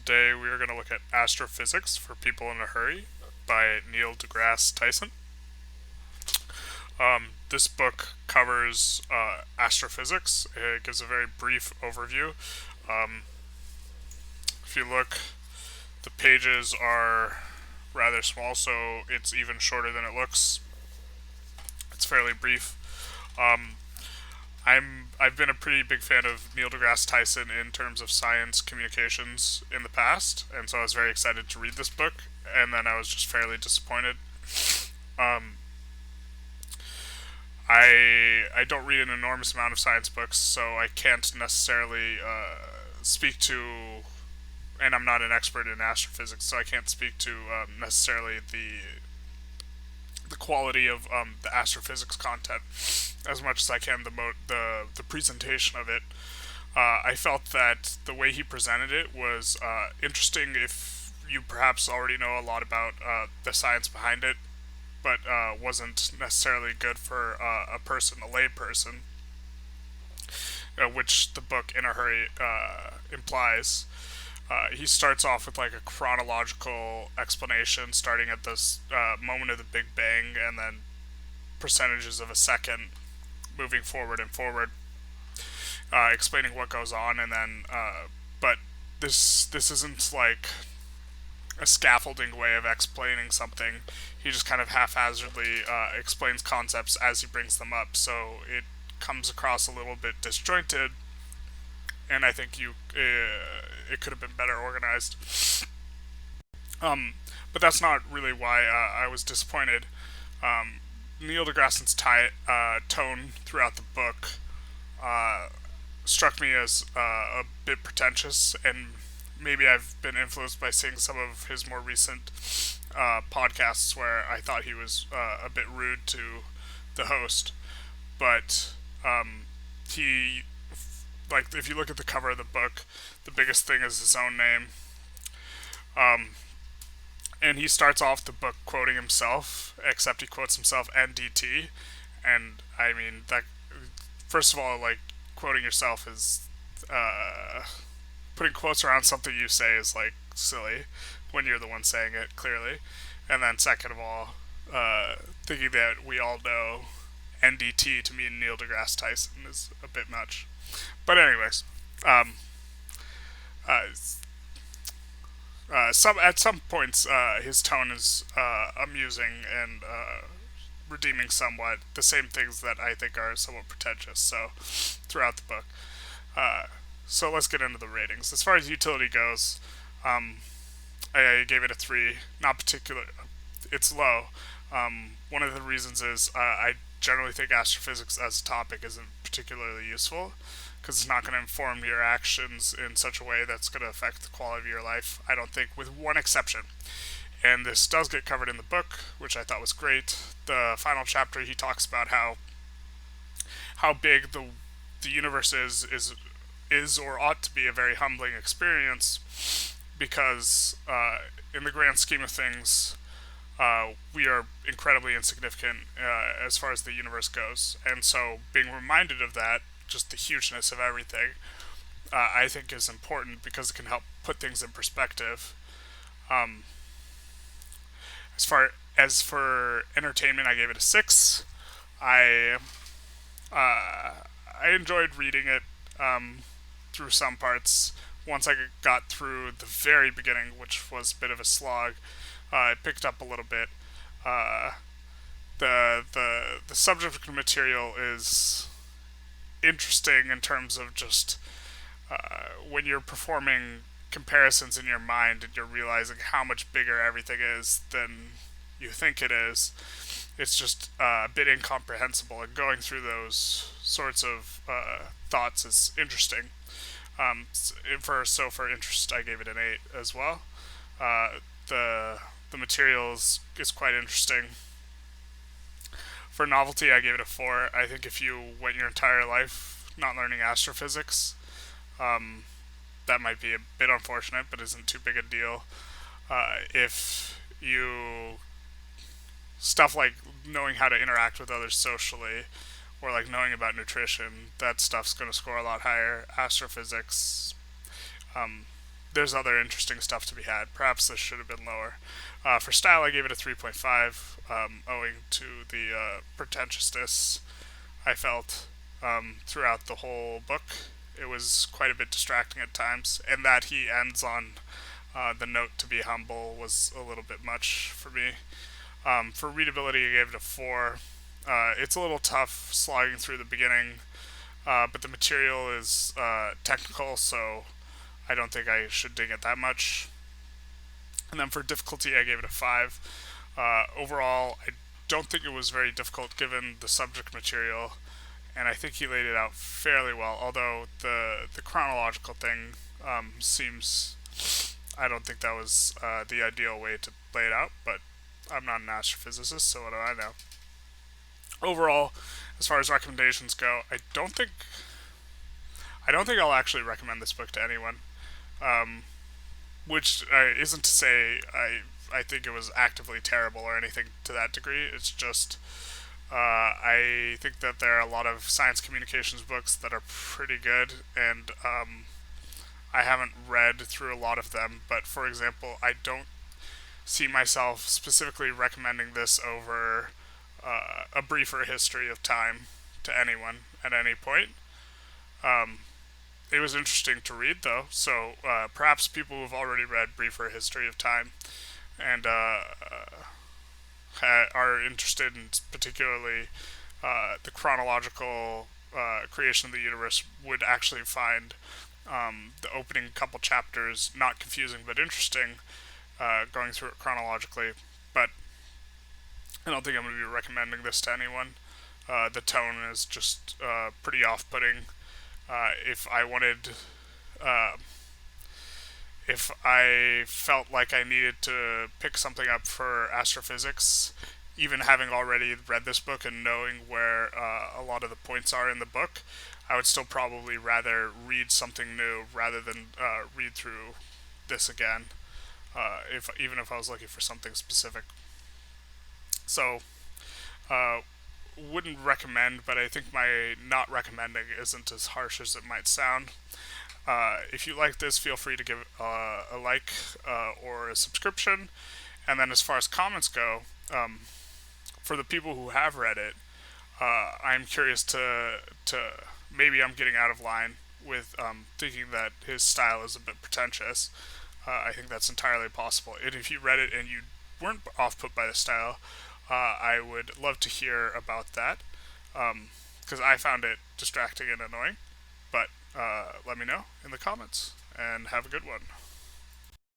Today we are going to look at Astrophysics for People in a Hurry by Neil deGrasse Tyson. This book covers astrophysics. It gives a very brief overview. Um, if you look, the pages are rather small, so it's even shorter than it looks. It's fairly brief. Um, I've been a pretty big fan of Neil deGrasse Tyson in terms of science communications in the past, and so I was very excited to read this book. And then I was just fairly disappointed. Um, I don't read an enormous amount of science books, so I can't necessarily speak to, and I'm not an expert in astrophysics, so I can't speak to necessarily the quality of the astrophysics content as much as I can the presentation of it. I felt that the way he presented it was interesting if you perhaps already know a lot about the science behind it, but wasn't necessarily good for a person, a layperson, which the book In a Hurry implies. He starts off with like a chronological explanation, starting at this moment of the Big Bang, and then percentages of a second, moving forward and forward, explaining what goes on, and then but this isn't like a scaffolding way of explaining something. He just kind of haphazardly explains concepts as he brings them up, so it comes across a little bit disjointed, and I think it could have been better organized. But that's not really why I was disappointed. Um, Neil deGrasse's tone throughout the book uh, struck me as a bit pretentious, and maybe I've been influenced by seeing some of his more recent podcasts where I thought he was a bit rude to the host. But he, like, if you look at the cover of the book, the biggest thing is his own name. Um, and he starts off the book quoting himself, except he quotes himself NDT. And I mean, that, first of all, like, quoting yourself is putting quotes around something you say is like silly when you're the one saying it clearly. And then second of all, thinking that we all know NDT to mean Neil deGrasse Tyson is a bit much. But anyways, um, uh, some at some points his tone is amusing and redeeming somewhat. The same things that I think are somewhat pretentious. So throughout the book. Uh, so let's get into the ratings. As far as utility goes, um, I gave it a 3. Not particular. It's low. One of the reasons is I generally think astrophysics as a topic isn't particularly useful because it's not going to inform your actions in such a way that's going to affect the quality of your life. I don't think, with one exception. And this does get covered in the book, which I thought was great. The final chapter, he talks about how big the universe is or ought to be a very humbling experience because in the grand scheme of things, we are incredibly insignificant as far as the universe goes. And so being reminded of that, just the hugeness of everything, I think is important because it can help put things in perspective. Um, as for entertainment, I gave it a 6. I I enjoyed reading it through some parts. Once I got through the very beginning, which was a bit of a slog, it picked up a little bit. Uh, the subject material is interesting in terms of just when you're performing comparisons in your mind and you're realizing how much bigger everything is than you think it is. It's just a bit incomprehensible, and going through those sorts of thoughts is interesting. For interest, I gave it an 8 as well. Uh, the materials is quite interesting. For novelty, I gave it a 4. I think if you went your entire life not learning astrophysics, um, that might be a bit unfortunate, but isn't too big a deal. If you stuff like knowing how to interact with others socially, or like knowing about nutrition, that stuff's going to score a lot higher. Astrophysics, um, there's other interesting stuff to be had. Perhaps this should have been lower. For style, I gave it a 3.5, owing to the pretentiousness I felt throughout the whole book. It was quite a bit distracting at times, and that he ends on the note to be humble was a little bit much for me. For readability, I gave it a 4. It's a little tough slogging through the beginning, but the material is technical, so I don't think I should ding it that much. And then for difficulty, I gave it a 5. Overall, I don't think it was very difficult given the subject material, and I think he laid it out fairly well. Although the chronological thing seems, I don't think that was the ideal way to lay it out. But I'm not an astrophysicist, so what do I know? Overall, as far as recommendations go, I don't think I'll actually recommend this book to anyone. Um, which isn't to say I think it was actively terrible or anything to that degree. It's just I think that there are a lot of science communications books that are pretty good, and I haven't read through a lot of them. But for example, I don't see myself specifically recommending this over a briefer history of time to anyone at any point. Um, it was interesting to read, though, so perhaps people who've already read Briefer History of Time and are interested in particularly the chronological creation of the universe would actually find the opening couple chapters not confusing but interesting, going through it chronologically. But I don't think I'm going to be recommending this to anyone. The tone is just pretty off-putting. If I wanted, uh, if I felt like I needed to pick something up for astrophysics, even having already read this book and knowing where a lot of the points are in the book, I would still probably rather read something new rather than read through this again. If even if I was looking for something specific, so uh, wouldn't recommend. But I think my not recommending isn't as harsh as it might sound. If you like this, feel free to give a like or a subscription. And then as far as comments go, for the people who have read it, I'm curious to maybe I'm getting out of line with thinking that his style is a bit pretentious. I think that's entirely possible. And if you read it and you weren't off put by the style, I would love to hear about that because I found it distracting and annoying. But let me know in the comments and have a good one.